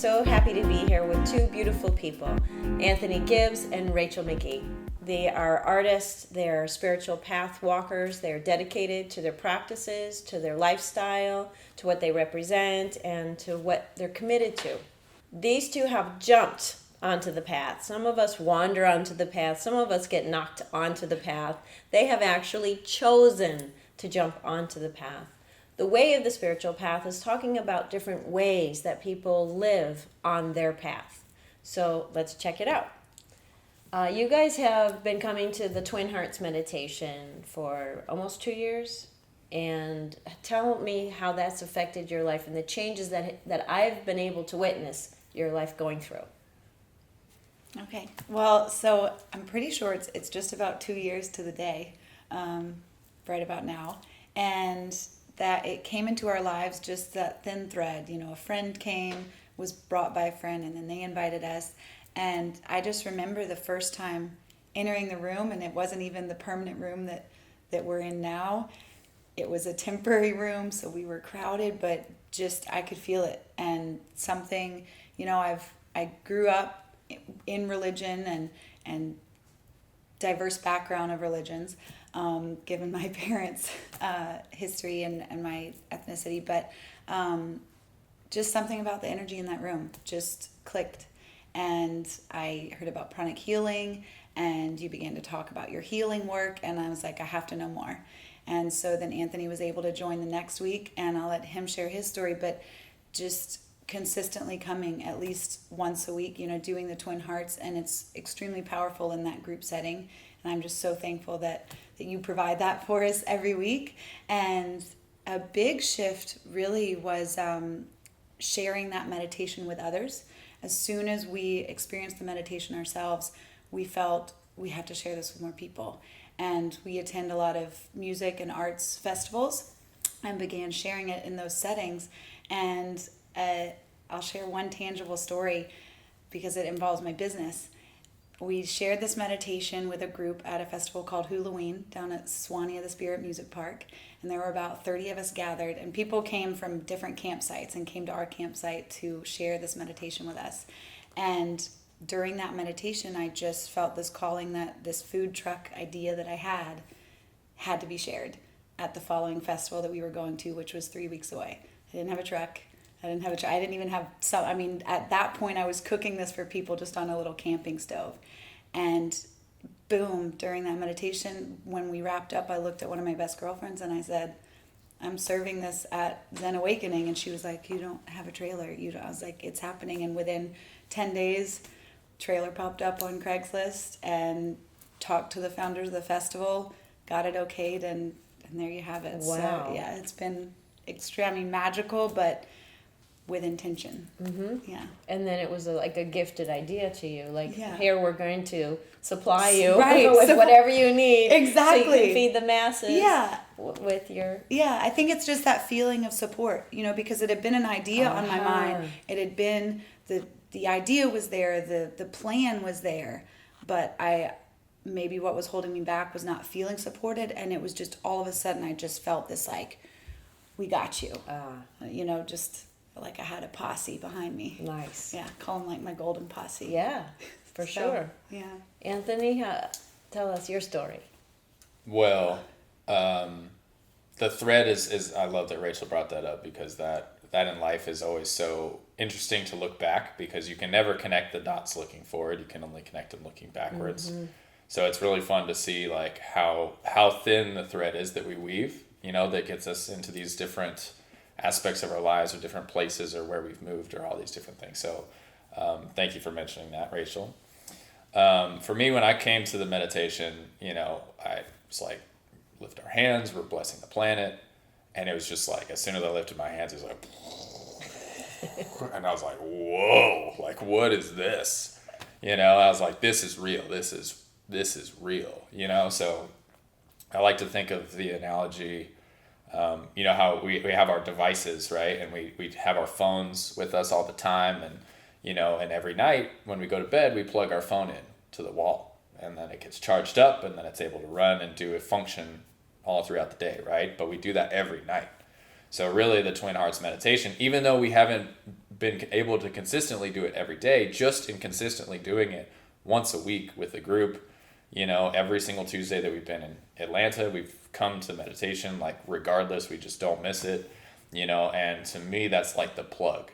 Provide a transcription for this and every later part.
so happy to be here with two beautiful people, Anthony Gibbs and Rachel McGehee. They are artists, they're spiritual path walkers, they're dedicated to their practices, to their lifestyle, to what they represent, and to what they're committed to. These two have jumped onto the path. Some of us wander onto the path, some of us get knocked onto the path. They have actually chosen to jump onto the path. The way of the spiritual path is talking about different ways that people live on their path. So let's check it out. You guys have been coming to the Twin Hearts meditation for almost 2 years. And tell me how that's affected your life and the changes that I've been able to witness your life going through. Okay. Well, so I'm pretty sure it's just about 2 years to the day, right about now. And that it came into our lives just that thin thread. You know, a friend came, was brought by a friend, and then they invited us. And I just remember the first time entering the room, and it wasn't even the permanent room that we're in now. It was a temporary room, so we were crowded, but just I could feel it. And something, you know, I grew up in religion and diverse background of religions, given my parents' history and my ethnicity, but just something about the energy in that room just clicked. And I heard about pranic healing, and you began to talk about your healing work, and I was like, I have to know more. And so then Anthony was able to join the next week, and I'll let him share his story, but just consistently coming at least once a week, you know, doing the Twin Hearts, and it's extremely powerful in that group setting. And I'm just so thankful that you provide that for us every week. And a big shift really was sharing that meditation with others. As soon as we experienced the meditation ourselves, we felt we have to share this with more people. And we attend a lot of music and arts festivals and began sharing it in those settings. And I'll share one tangible story because it involves my business. We shared this meditation with a group at a festival called Halloween down at Swanee of the Spirit Music Park. And there were about 30 of us gathered, and people came from different campsites and came to our campsite to share this meditation with us. And during that meditation, I just felt this calling that this food truck idea that I had to be shared at the following festival that we were going to, which was 3 weeks away. I didn't have a truck. I didn't even have some. I mean, at that point, I was cooking this for people just on a little camping stove. And boom, during that meditation, when we wrapped up, I looked at one of my best girlfriends and I said, I'm serving this at Zen Awakening. And she was like, you don't have a trailer. I was like, it's happening. And within 10 days, trailer popped up on Craigslist, and talked to the founders of the festival, got it okayed, and there you have it. Wow. So, yeah, it's been extremely magical, but with intention. Mm-hmm. Yeah. And then it was like a gifted idea to you. Like, Yeah. Here, we're going to supply you Right. with whatever you need. Exactly. So you can feed the masses. Yeah. With your... Yeah, I think it's just that feeling of support, you know, because it had been an idea on my mind. It had been, the idea was there, the plan was there, but maybe what was holding me back was not feeling supported, and it was just all of a sudden I just felt this like, we got you. You know, just like I had a posse behind me. Nice. Yeah, call them like my golden posse. Yeah, for sure. Yeah. Anthony, tell us your story. Well, the thread is I love that Rachel brought that up, because that in life is always so interesting to look back, because you can never connect the dots looking forward. You can only connect them looking backwards. Mm-hmm. So it's really fun to see like how thin the thread is that we weave, you know, that gets us into these different aspects of our lives, or different places, or where we've moved, or all these different things. So thank you for mentioning that, Rachel. For me, when I came to the meditation, you know, I was like, lift our hands, we're blessing the planet. And it was just like, as soon as I lifted my hands, it was like, and I was like, whoa, like, what is this? You know, I was like, this is real. This is real, you know? So I like to think of the analogy, you know, how we have our devices, right? And we have our phones with us all the time. And, you know, and every night when we go to bed, we plug our phone in to the wall, and then it gets charged up, and then it's able to run and do a function all throughout the day, right? But we do that every night. So really the Twin Hearts meditation, even though we haven't been able to consistently do it every day, just in consistently doing it once a week with a group. Every single Tuesday that we've been in Atlanta, we've come to meditation, like regardless, we just don't miss it, and to me, that's like the plug.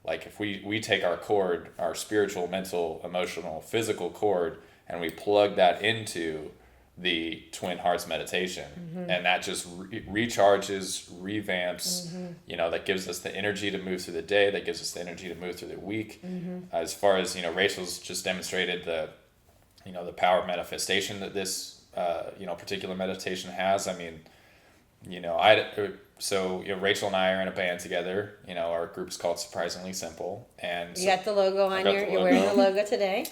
Like if we take our cord, our spiritual, mental, emotional, physical cord, and we plug that into the Twin Hearts meditation, and that just recharges, revamps, that gives us the energy to move through the day, that gives us the energy to move through the week. As far as, Rachel's just demonstrated the power of manifestation that this, particular meditation has. I mean, Rachel and I are in a band together. Our group is called Surprisingly Simple, and You got the logo on you're wearing the logo today.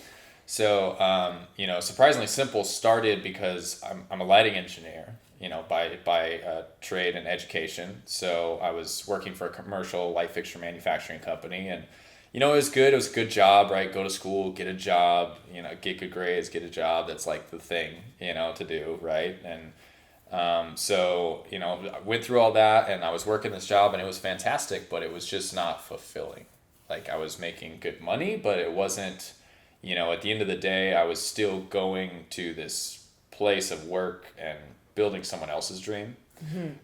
So, Surprisingly Simple started because I'm a lighting engineer, by trade and education. So I was working for a commercial light fixture manufacturing company, and it was good. It was a good job, right? Go to school, get a job, get good grades, get a job. That's like the thing, to do, right? And I went through all that, and I was working this job, and it was fantastic, but it was just not fulfilling. Like I was making good money, but it wasn't, at the end of the day, I was still going to this place of work and building someone else's dream.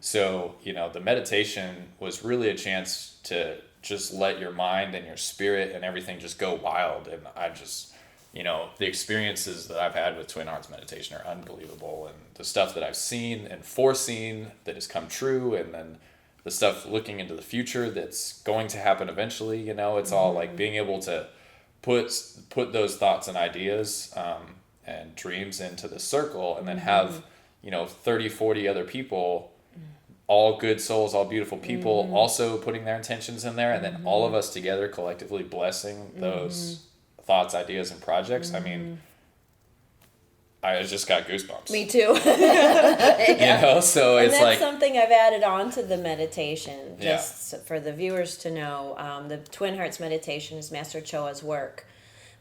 So, the meditation was really a chance to just let your mind and your spirit and everything just go wild. And I just, the experiences that I've had with Twin Hearts meditation are unbelievable. And the stuff that I've seen and foreseen that has come true, and then the stuff looking into the future that's going to happen eventually, it's all like being able to put those thoughts and ideas and dreams into the circle, and then have 30, 40 other people, all good souls, all beautiful people, also putting their intentions in there, and then all of us together collectively blessing those thoughts, ideas, and projects. I mean, I just got goosebumps. Me too. So and it's that's like something I've added on to the meditation, just for the viewers to know. The Twin Hearts meditation is Master Choa's work.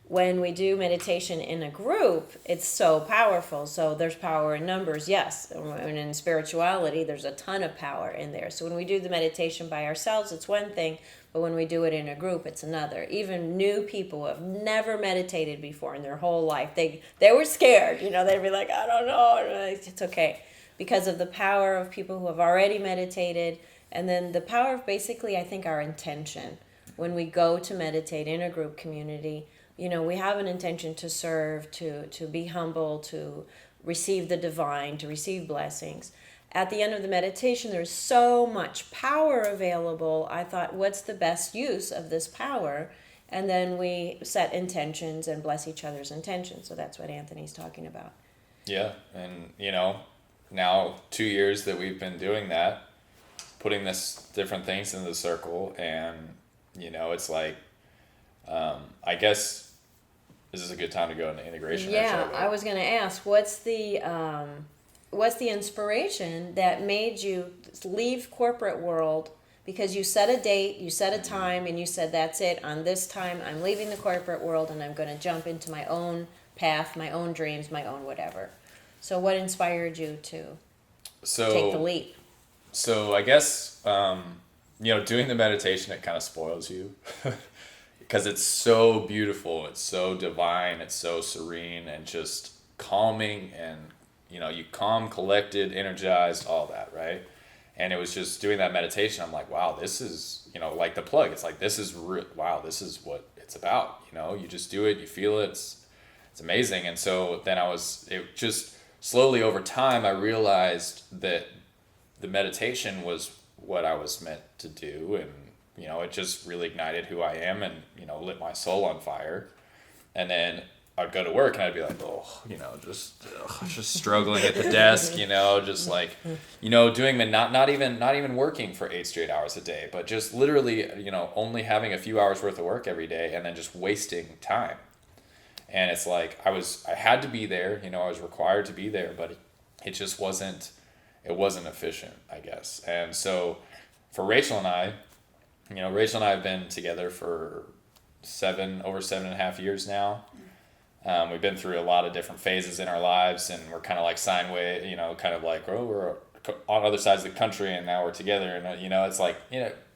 When we do meditation in a group, it's so powerful. So there's power in numbers, yes. And in spirituality, there's a ton of power in there. So when we do the meditation by ourselves, it's one thing. But when we do it in a group, it's another. Even new people who have never meditated before in their whole life, they were scared. They'd be like, I don't know. It's okay. Because of the power of people who have already meditated. And then the power of basically, I think, our intention. When we go to meditate in a group community, we have an intention to serve, to be humble, to receive the divine, to receive blessings. At the end of the meditation, there's so much power available. I thought, what's the best use of this power? And then we set intentions and bless each other's intentions. So that's what Anthony's talking about. Yeah. And, now 2 years that we've been doing that, putting this different things in the circle, and, it's like, I guess this is a good time to go into integration. Yeah, I was going to ask, what's the inspiration that made you leave corporate world? Because you set a date, you set a time, and you said, that's it. On this time, I'm leaving the corporate world, and I'm going to jump into my own path, my own dreams, my own whatever. So what inspired you to take the leap? So I guess, doing the meditation, it kind of spoils you. Because it's so beautiful, it's so divine, it's so serene, and just calming, and you calm, collected, energized, all that, right? And it was just doing that meditation, I'm like, wow, this is, like the plug. It's like, this is wow, this is what it's about. You just do it, you feel it, it's amazing. And so then it just slowly over time, I realized that the meditation was what I was meant to do, and it just really ignited who I am, and, lit my soul on fire. And then I'd go to work and I'd be like, just struggling at the desk, just like, doing not even working for 8 straight hours a day, but just literally, only having a few hours worth of work every day, and then just wasting time. And it's like, I had to be there, I was required to be there, but it just wasn't efficient, I guess. And so for Rachel and I have been together for over 7.5 years now. We've been through a lot of different phases in our lives, and we're kind of like sine wave, kind of like, we're on other sides of the country, and now we're together. And, it's like,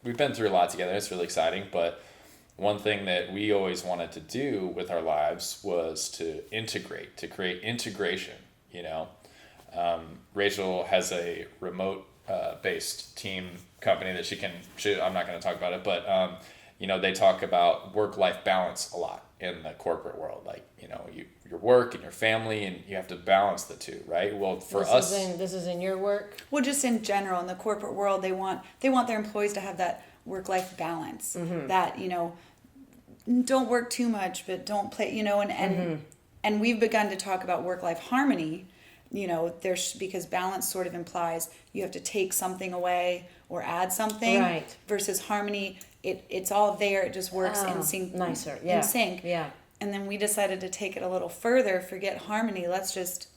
we've been through a lot together. It's really exciting. But one thing that we always wanted to do with our lives was to create integration, you know. Rachel has a remote based team company that I'm not going to talk about it, but you know, they talk about work-life balance a lot in the corporate world. Like, you know, your work and your family, and you have to balance the two, right? Well, for us, this is in your work. Well, just in general, in the corporate world, they want their employees to have that work-life balance. That, you know, don't work too much, but don't play, you know, and we've begun to talk about work-life harmony. You know, because balance sort of implies you have to take something away or add something, right? Versus harmony, it's all there. It just works in sync. Nicer, yeah. In sync, yeah. And then we decided to take it a little further. Forget harmony. Let's just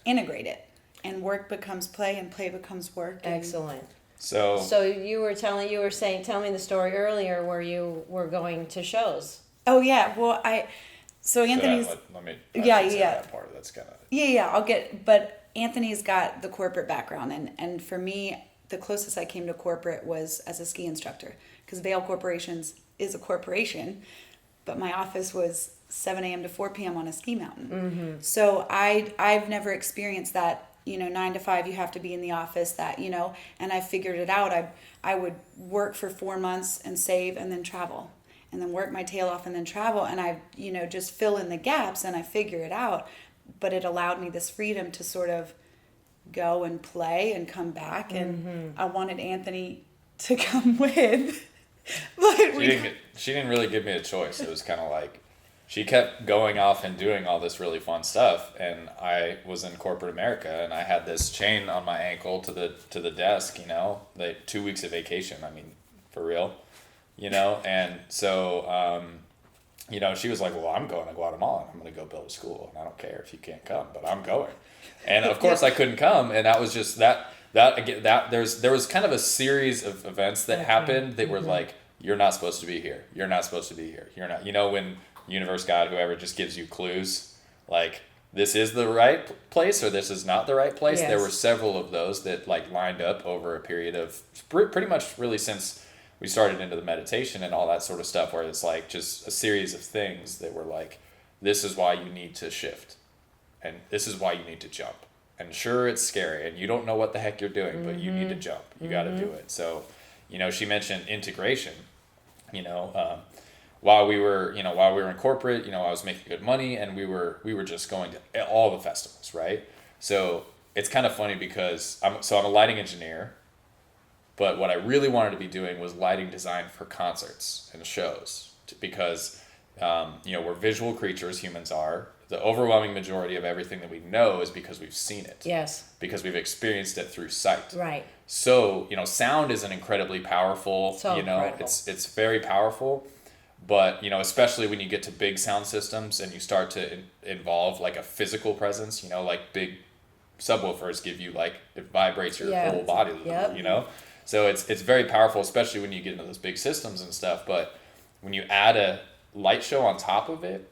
integrate it, and work becomes play, and play becomes work. Excellent. So you were telling me the story earlier where you were going to shows. Oh yeah, well Anthony's. Let me. Yeah. That part. That's kind of. Yeah. But Anthony's got the corporate background, and for me, the closest I came to corporate was as a ski instructor, because Vail Corporations is a corporation, but my office was 7 a.m. to 4 p.m. on a ski mountain. So I've never experienced that. You know, 9 to 5, you have to be in the office. That, you know, and I figured it out. I would work for 4 months and save, and then travel, and then work my tail off and then travel, and I, you know, just fill in the gaps, and I figure it out. But it allowed me this freedom to sort of go and play and come back, and I wanted Anthony to come with, but she didn't really give me a choice. It was kind of like she kept going off and doing all this really fun stuff, and I was in corporate America, and I had this chain on my ankle to the desk, you know, like 2 weeks of vacation. I mean, for real, you know. And so you know, she was like, well, I'm going to Guatemala, and I'm going to go build a school, and I don't care if you can't come, but I'm going. And of course I couldn't come, and that was just that there was kind of a series of events that happened that were like, you're not supposed to be here. You're not supposed to be here. You're not, you know, when universe, God, whoever just gives you clues, like, this is the right place or this is not the right place. Yes. There were several of those that like lined up over a period of pretty much really since we started into the meditation and all that sort of stuff, where it's like just a series of things that were like, this is why you need to shift, and this is why you need to jump. And sure, it's scary and you don't know what the heck you're doing, but you need to jump. You got to do it. So, you know, she mentioned integration. You know, while we were in corporate, you know, I was making good money, and we were just going to all the festivals, right? So it's kind of funny because I'm a lighting engineer, but what I really wanted to be doing was lighting design for concerts and shows, because you know, we're visual creatures, humans are. The overwhelming majority of everything that we know is because we've seen it. Yes. Because we've experienced it through sight. Right. So, you know, sound is an incredibly powerful, So you know, incredible. it's very powerful, but, you know, especially when you get to big sound systems and you start to involve like a physical presence, you know, like big subwoofers give you like, it vibrates your whole body, Yep. you know? So it's very powerful, especially when you get into those big systems and stuff. But when you add a light show on top of it,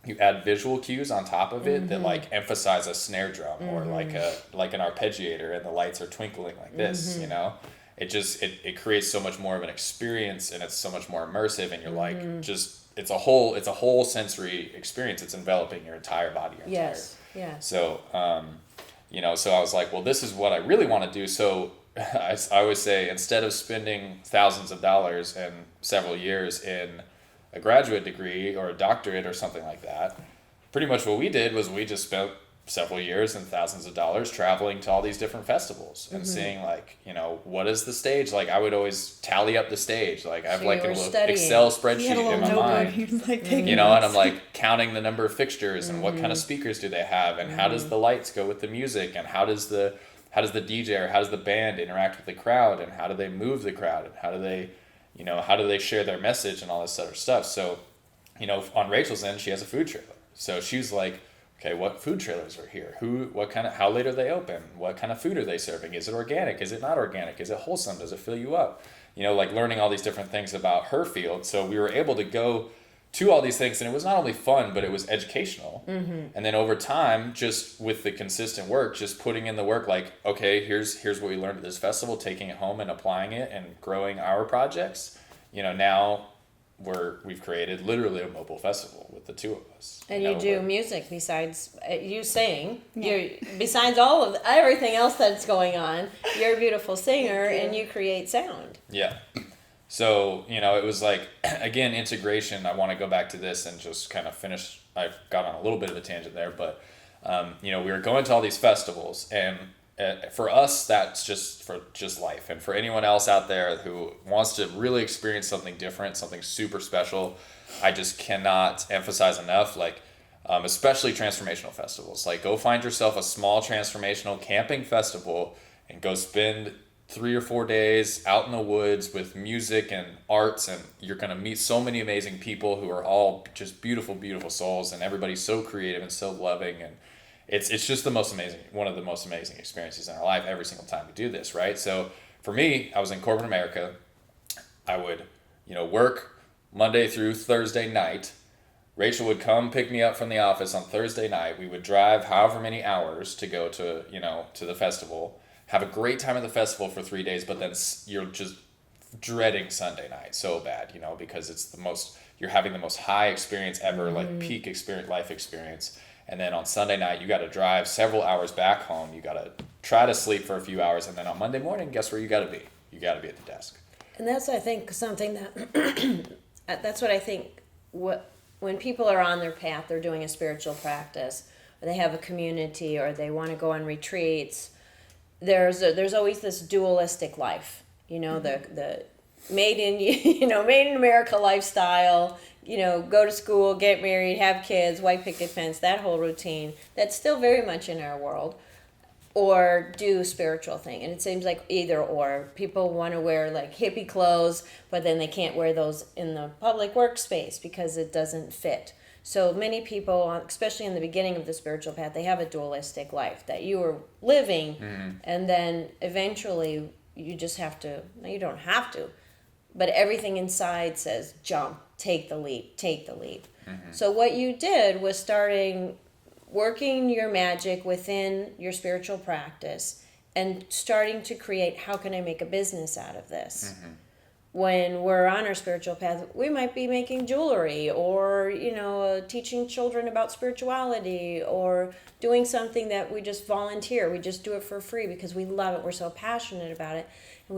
you add visual cues on top of it that like emphasize a snare drum or like an arpeggiator, and the lights are twinkling like this, you know, it creates so much more of an experience, and it's so much more immersive, and you're like, just, it's a whole sensory experience. It's enveloping your entire body. Yes. Yeah. So, you know, so I was like, well, this is what I really want to do. So I always say, instead of spending thousands of dollars and several years in a graduate degree or a doctorate or something like that, pretty much what we did was we just spent several years and thousands of dollars traveling to all these different festivals and seeing, like, you know, what is the stage like. I would always tally up the stage, like I have So like you a were little studying. Excel he spreadsheet had a in little my notebook. mind, He was like taking you know, and notes. I'm like counting the number of fixtures and what kind of speakers do they have, and how does the lights go with the music, and how does the DJ or how does the band interact with the crowd, and how do they move the crowd, and how do they share their message and all this other stuff. So, you know, on Rachel's end, she has a food trailer. So she's like, okay, what food trailers are here? How late are they open? What kind of food are they serving? Is it organic? Is it not organic? Is it wholesome? Does it fill you up? You know, like learning all these different things about her field. So we were able to go to all these things, and it was not only fun, but it was educational. And then over time, just with the consistent work, just putting in the work, like, okay, here's what we learned at this festival, taking it home and applying it and growing our projects. You know, now we've created literally a mobile festival with the two of us. And you you know, do but- music besides you sing. Yeah. You besides all of everything else that's going on. You're a beautiful singer, Thank you. and you create sound. Yeah. So, it was like, again, integration. I want to go back to this and just kind of finish. I've got on a little bit of a tangent there, but, we were going to all these festivals, and for us, that's just life. And for anyone else out there who wants to really experience something different, something super special, I just cannot emphasize enough, like, especially transformational festivals. Like, go find yourself a small transformational camping festival and go spend 3 or 4 days out in the woods with music and arts, and you're going to meet so many amazing people who are all just beautiful, beautiful souls, and everybody's so creative and so loving, and it's just one of the most amazing experiences in our life every single time we do this, right? So for me, I was in corporate America. I would, work Monday through Thursday night. Rachel would come pick me up from the office on Thursday night. We would drive however many hours to go to, to the festival, have a great time at the festival for 3 days, but then you're just dreading Sunday night so bad, because it's you're having the most high experience ever, like peak experience, life experience. And then on Sunday night, you got to drive several hours back home. You got to try to sleep for a few hours. And then on Monday morning, guess where you got to be? You got to be at the desk. And that's, I think, something that that's what I think. When people are on their path, they're doing a spiritual practice, or they have a community, or they want to go on retreats. There's always this dualistic life, the made in America lifestyle. Go to school, get married, have kids, white picket fence, that whole routine. That's still very much in our world. Or do spiritual thing. And it seems like either or. People want to wear like hippie clothes, but then they can't wear those in the public workspace because it doesn't fit. So many people, especially in the beginning of the spiritual path, they have a dualistic life that you are living, and then eventually you just have to, no, you don't have to, but everything inside says jump, take the leap, take the leap. So what you did was working your magic within your spiritual practice and starting to create, how can I make a business out of this? When we're on our spiritual path, we might be making jewelry, or teaching children about spirituality, or doing something that we just volunteer. We just do it for free because we love it. We're so passionate about it. And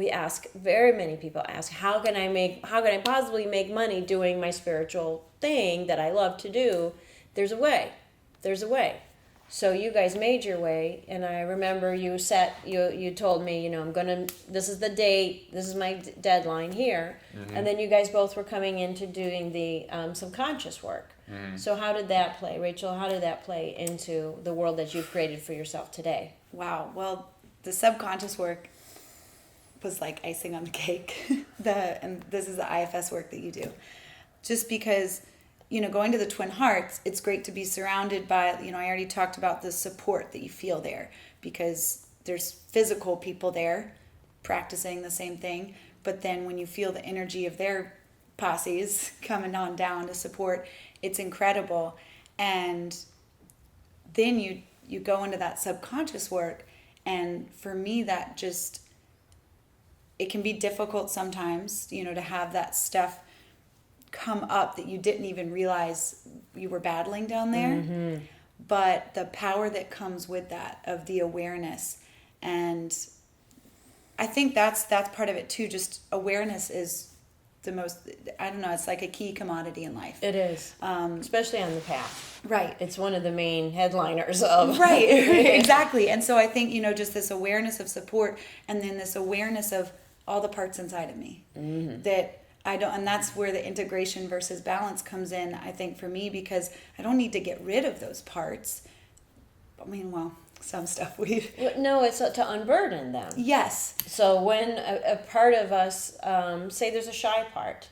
very many people ask, how can I possibly make money doing my spiritual thing that I love to do? There's a way. So you guys made your way, and I remember you told me, this is the date, this is my deadline here, and then you guys both were coming into doing the subconscious work. So how did that play, Rachel? How did that play into the world that you've created for yourself today? Wow. Well, the subconscious work was like icing on the cake. And this is the IFS work that you do. Just because, going to the Twin Hearts, it's great to be surrounded by, I already talked about the support that you feel there, because there's physical people there practicing the same thing. But then when you feel the energy of their posses coming on down to support, it's incredible. And then you go into that subconscious work. And for me, that just, it can be difficult sometimes, to have that stuff come up that you didn't even realize you were battling down there. But the power that comes with that, of the awareness, and I think that's part of it too. Just awareness is the most, I don't know, it's like a key commodity in life. It is, especially on the path. Right. It's one of the main headliners of. Right, exactly. And so I think, just this awareness of support, and then this awareness of all the parts inside of me that and that's where the integration versus balance comes in, I think, for me, because I don't need to get rid of those parts. Some stuff No, it's to unburden them. Yes. So when a part of us, say there's a shy part,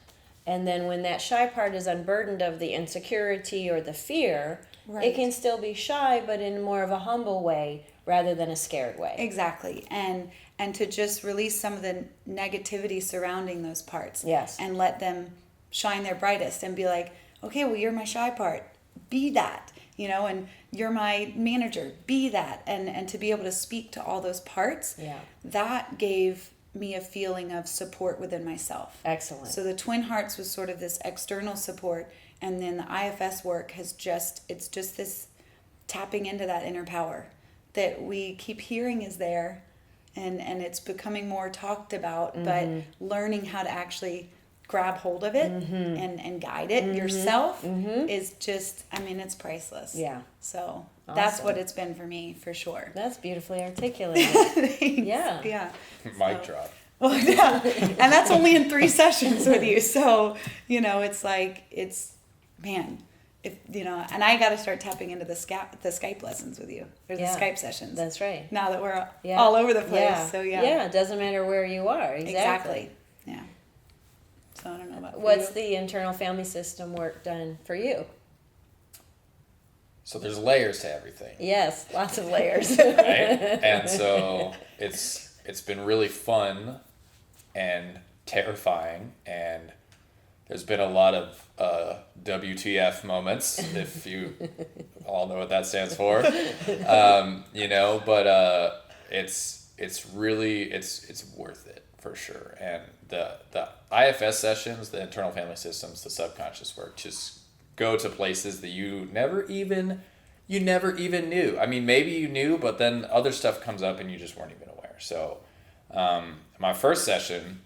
and then when that shy part is unburdened of the insecurity or the fear, right, it can still be shy, but in more of a humble way rather than a scared way. Exactly. And to just release some of the negativity surrounding those parts. Yes. And let them shine their brightest and be like, okay, well, you're my shy part. Be that, and you're my manager. Be that. And to be able to speak to all those parts, yeah, that gave me a feeling of support within myself. Excellent. So the Twin Hearts was sort of this external support, and then the IFS work it's just this tapping into that inner power that we keep hearing is there, and it's becoming more talked about, but learning how to actually grab hold of it and guide it yourself is just, I mean, it's priceless. Yeah. So that's Awesome. what it's been for me, for sure. That's beautifully articulated. Thanks. Yeah. Yeah. Mic drop. Well, yeah. And that's only in 3 sessions with you. So, it's like, man, if, and I got to start tapping into the Skype lessons with you. There's Yeah. the Skype sessions. That's right. Now that we're Yeah. all over the place. Yeah. So, yeah. Yeah, it doesn't matter where you are. Exactly. Yeah. So I don't know about for What's you. the internal family system work done for you? So there's layers to everything. Yes, lots of layers. Right? And so it's been really fun and terrifying, and there's been a lot of WTF moments, if you all know what that stands for. But it's really it's worth it for sure. And the IFS sessions, the internal family systems, the subconscious work, just go to places that you never even knew. I mean, maybe you knew, but then other stuff comes up and you just weren't even aware. So my first session,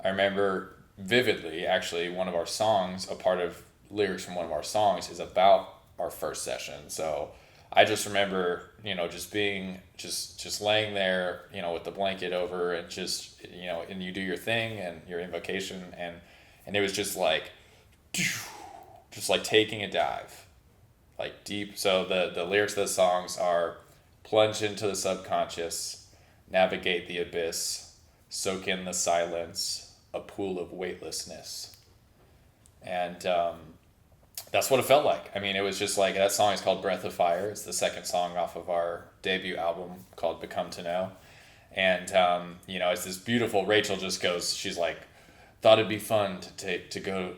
I remember vividly, actually, one of our songs, a part of lyrics from one of our songs is about our first session. So I just remember, just being, just laying there, with the blanket over and just, and you do your thing and your invocation, and it was just like taking a dive, like deep. So the lyrics of the songs are: plunge into the subconscious, navigate the abyss, soak in the silence, a pool of weightlessness. And that's what it felt like. I mean, it was just like, that song is called Breath of Fire. It's the second song off of our debut album called Become to Know. And, it's this beautiful, Rachel just goes, she's like, thought it'd be fun to go,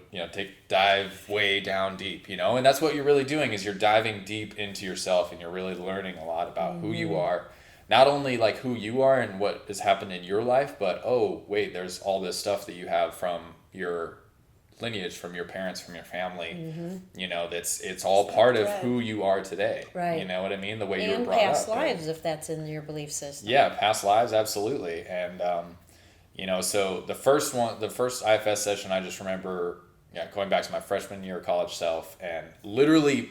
dive way down deep, and that's what you're really doing, is you're diving deep into yourself, and you're really learning a lot about who you are. Not only like who you are and what has happened in your life, but there's all this stuff that you have from your lineage, from your parents, from your family. It's all part of who you are today. Right. You know what I mean? The way you were And brought up. past lives, if that's in your belief system. Yeah, past lives, absolutely. And so the first IFS session, I just remember, going back to my freshman year of college self, and literally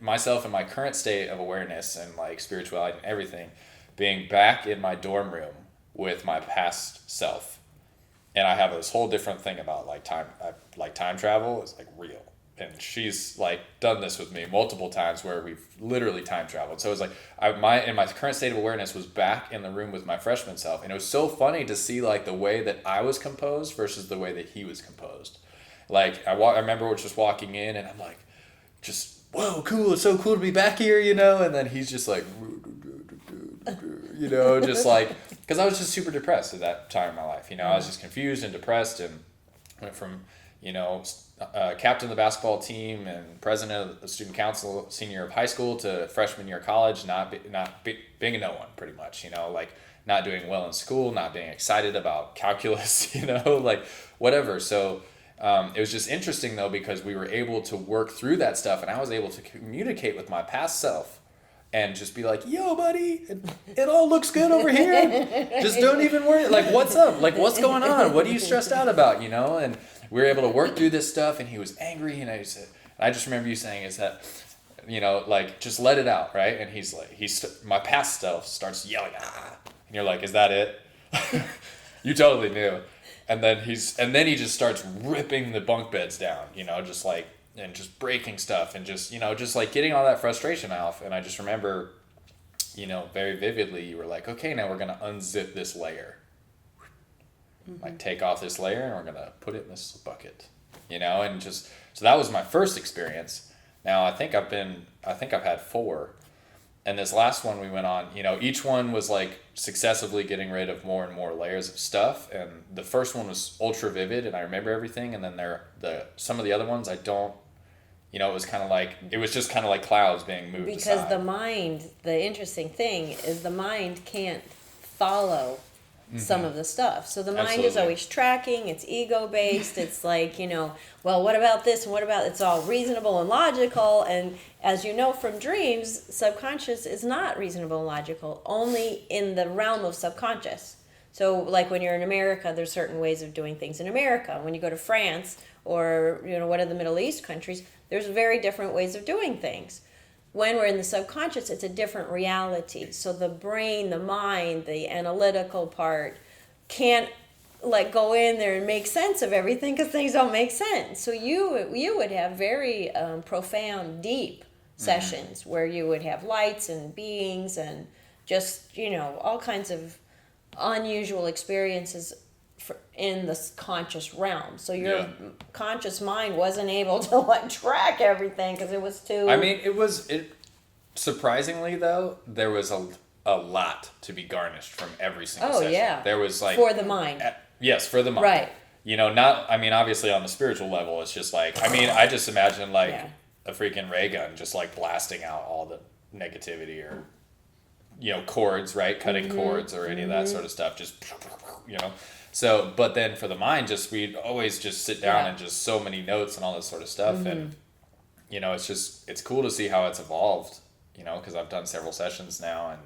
myself in my current state of awareness and like spirituality and everything, being back in my dorm room with my past self. And I have this whole different thing about time travel is like real. And she's like done this with me multiple times where we've literally time traveled. So it was like my current state of awareness was back in the room with my freshman self. And it was so funny to see like the way that I was composed versus the way that he was composed. Like I remember just walking in and I'm like, just, whoa, cool. It's so cool to be back here, And then he's just like, just like, because I was just super depressed at that time in my life. I was just confused and depressed, and went from, captain of the basketball team and president of the student council senior year of high school to freshman year of college, being a no one pretty much, like not doing well in school, not being excited about calculus, like whatever. So it was just interesting though, because we were able to work through that stuff, and I was able to communicate with my past self and just be like, yo, buddy, it all looks good over here. Just don't even worry. Like, what's up? Like, what's going on? What are you stressed out about, And we were able to work through this stuff, and he was angry, and I just remember you saying is that, just let it out, right? And he's like, my past self starts yelling, ah. And you're like, is that it? You totally knew. And then he just starts ripping the bunk beds down, just like, and just breaking stuff, and just, just like getting all that frustration off. And I just remember, very vividly, you were like, okay, now we're going to unzip this layer. Like take off this layer and we're going to put it in this bucket, and just, so that was my first experience. Now I think I've had 4. And this last one we went on, each one was like successively getting rid of more and more layers of stuff. And the first one was ultra vivid and I remember everything. And then some of the other ones I don't, it was just kind of like clouds being moved Because aside. the interesting thing is the mind can't follow some of the stuff. So the mind is Absolutely. always tracking, it's ego based, it's like, well, what about this and what about, it's all reasonable and logical. And as you know from dreams, subconscious is not reasonable and logical, only in the realm of subconscious. So like when you're in America, there's certain ways of doing things in America. When you go to France or, one of the Middle East countries, there's very different ways of doing things. When we're in the subconscious, it's a different reality. So the brain, the mind, the analytical part can't like go in there and make sense of everything because things don't make sense. So you would have very profound, deep sessions where you would have lights and beings and just, all kinds of unusual experiences in the conscious realm. So your conscious mind wasn't able to like track everything because it was too. I mean, it surprisingly though, there was a lot to be garnished from every single session. Yeah. There was like for the mind. Yes, for the mind. Right. Obviously on the spiritual level, it's just like, I just imagine like a freaking ray gun just like blasting out all the negativity or, cords, right? Cutting cords or any of that sort of stuff. Just, So, but then for the mind, we'd always just sit down and just so many notes and all this sort of stuff. And, it's cool to see how it's evolved, because I've done several sessions now.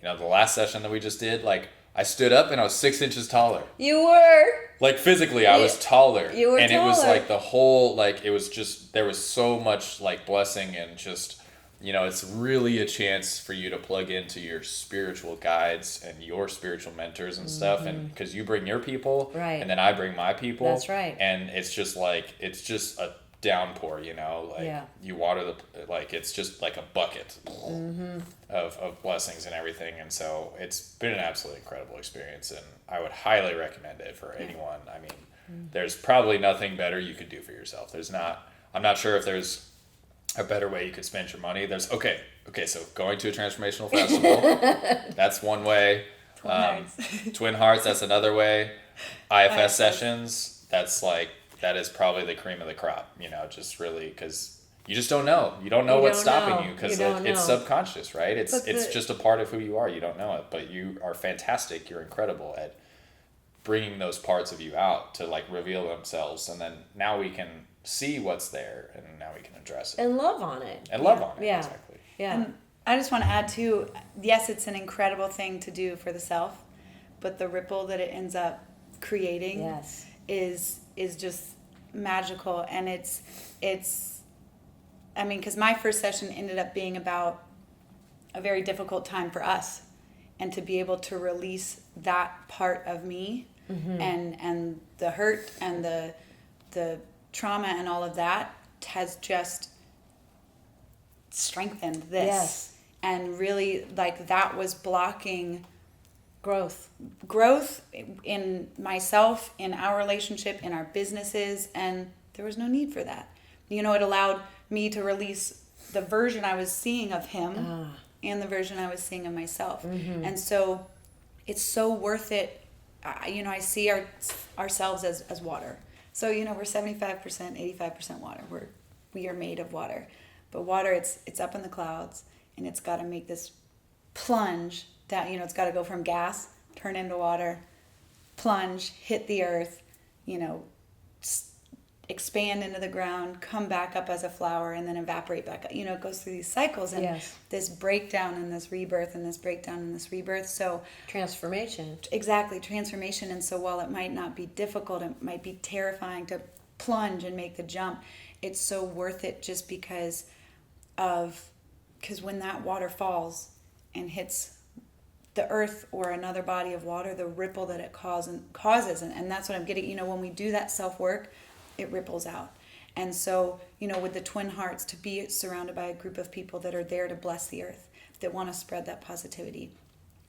And, the last session that we just did, like, I stood up and I was 6 inches taller. You were. Like, physically, I was taller. You were and taller. It was like the whole, like, it was just, there was so much, like, blessing and just, it's really a chance for you to plug into your spiritual guides and your spiritual mentors and stuff. And because you bring your people. Right. And then I bring my people. That's right. And it's just like, it's just a downpour, you water it's just like a bucket of blessings and everything. And so it's been an absolutely incredible experience, and I would highly recommend it for anyone. I mean, there's probably nothing better you could do for yourself. I'm not sure if there's a better way you could spend your money. So going to a transformational festival, that's one way. Twin Hearts, that's another way. IFS sessions, that is probably the cream of the crop, just really, because you just don't know. You don't know what's stopping you because it's subconscious, right? It's just a part of who you are. You don't know it, but you are fantastic. You're incredible at bringing those parts of you out to like reveal themselves. And then now we can see what's there, and now we can address it. And love on it. Yeah. Exactly. Yeah. And I just want to add too, yes, it's an incredible thing to do for the self, but the ripple that it ends up creating is just magical. And it's because my first session ended up being about a very difficult time for us, and to be able to release that part of me and the hurt and the trauma and all of that has just strengthened this. And really, like, that was blocking growth in myself, in our relationship, in our businesses, and there was no need for that. It allowed me to release the version I was seeing of him and the version I was seeing of myself. And so it's so worth it. I see ourselves as water. So, we're 75%, 85% water. We are made of water. But water, it's up in the clouds, and it's got to make this plunge that, it's got to go from gas, turn into water, plunge, hit the earth, expand into the ground, come back up as a flower, and then evaporate back up. It goes through these cycles, and this breakdown and this rebirth and this breakdown and this rebirth. So transformation. Exactly, transformation. And so while it might not be difficult, it might be terrifying to plunge and make the jump, it's so worth it just because when that water falls and hits the earth or another body of water, the ripple that it causes, and that's what I'm getting, when we do that self-work, it ripples out. And so, with the Twin Hearts, to be surrounded by a group of people that are there to bless the earth, that want to spread that positivity,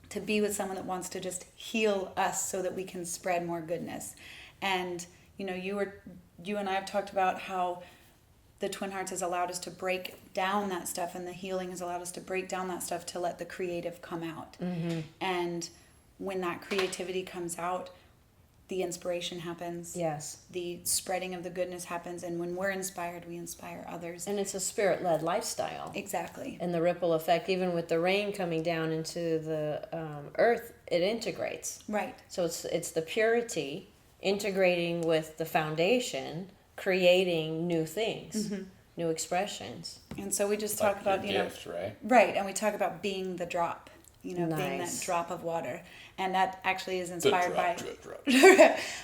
to be with someone that wants to just heal us so that we can spread more goodness. And, you and I have talked about how the Twin Hearts has allowed us to break down that stuff, and the healing has allowed us to break down that stuff to let the creative come out. And when that creativity comes out, the inspiration happens. Yes. The spreading of the goodness happens, and when we're inspired, we inspire others. And it's a spirit-led lifestyle. Exactly. And the ripple effect, even with the rain coming down into the earth, it integrates. Right. So it's the purity integrating with the foundation, creating new things, new expressions. And so we just Like talk about, your gift, right? Right, and we talk about being the drop, being that Nice. drop of water. And that actually is inspired Drop.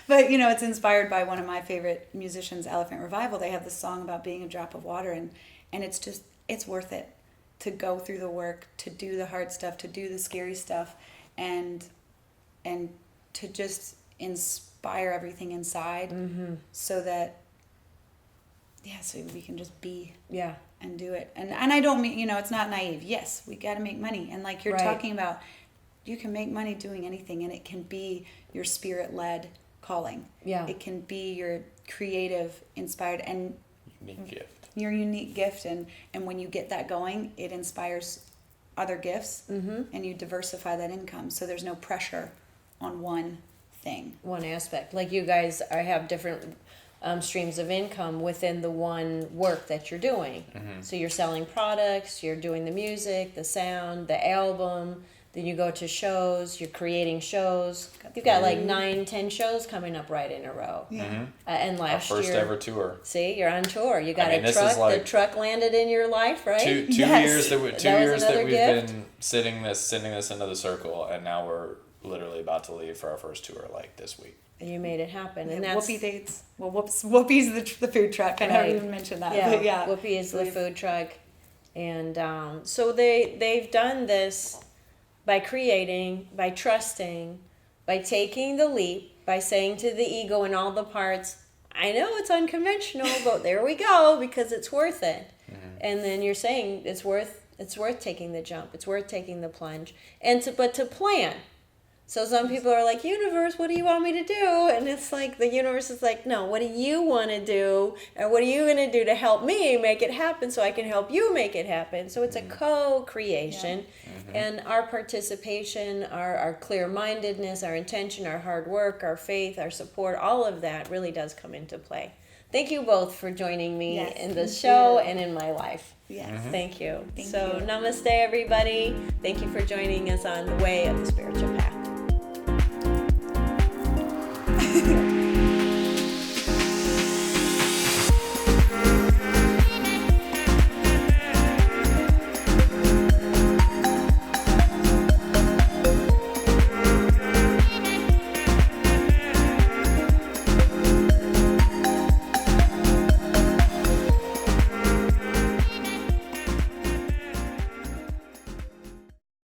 but it's inspired by one of my favorite musicians, Elephant Revival. They have this song about being a drop of water, and it's worth it to go through the work, to do the hard stuff, to do the scary stuff, and to just inspire everything inside, so that so we can just be Yeah. and do it. And I don't mean, it's not naive. Yes, we got to make money, and like you're Right. talking about, you can make money doing anything, and it can be your spirit-led calling. Yeah. It can be your creative, inspired, and Unique gift. your unique gift. And when you get that going, it inspires other gifts, and you diversify that income. So there's no pressure on one thing. One aspect. Like you guys have different streams of income within the one work that you're doing. So you're selling products, you're doing the music, the sound, the album, then you go to shows, you're creating shows. You've got like 9-10 shows coming up right in a row. Yeah. And Our last first year, ever tour. see, you're on tour. You got mean, a this truck. is like the truck landed in your life, right? Two Yes. years that That was another we've gift. been sending this into the circle, and now we're literally about to leave for our first tour like this week. And you made it happen. And Yeah, that's Whoopie dates. Well, Whoopie's the food truck. I never Right. even mentioned that. Yeah, But yeah. Whoopi is the We've- food truck, and so they've done this by creating, by trusting, by taking the leap, by saying to the ego and all the parts, I know it's unconventional, but there we go, because it's worth it. And then you're saying it's worth taking the jump, it's worth taking the plunge, and to plan. So some people are like, universe, what do you want me to do? And it's like, the universe is like, no, what do you want to do? And what are you going to do to help me make it happen so I can help you make it happen? So it's a co-creation. And our participation, our clear-mindedness, our intention, our hard work, our faith, our support, all of that really does come into play. Thank you both for joining me Yes, in this thank show you. and in my life. Yes. Thank you. Thank so you. namaste, everybody. Thank you for joining us on the way of the spiritual path.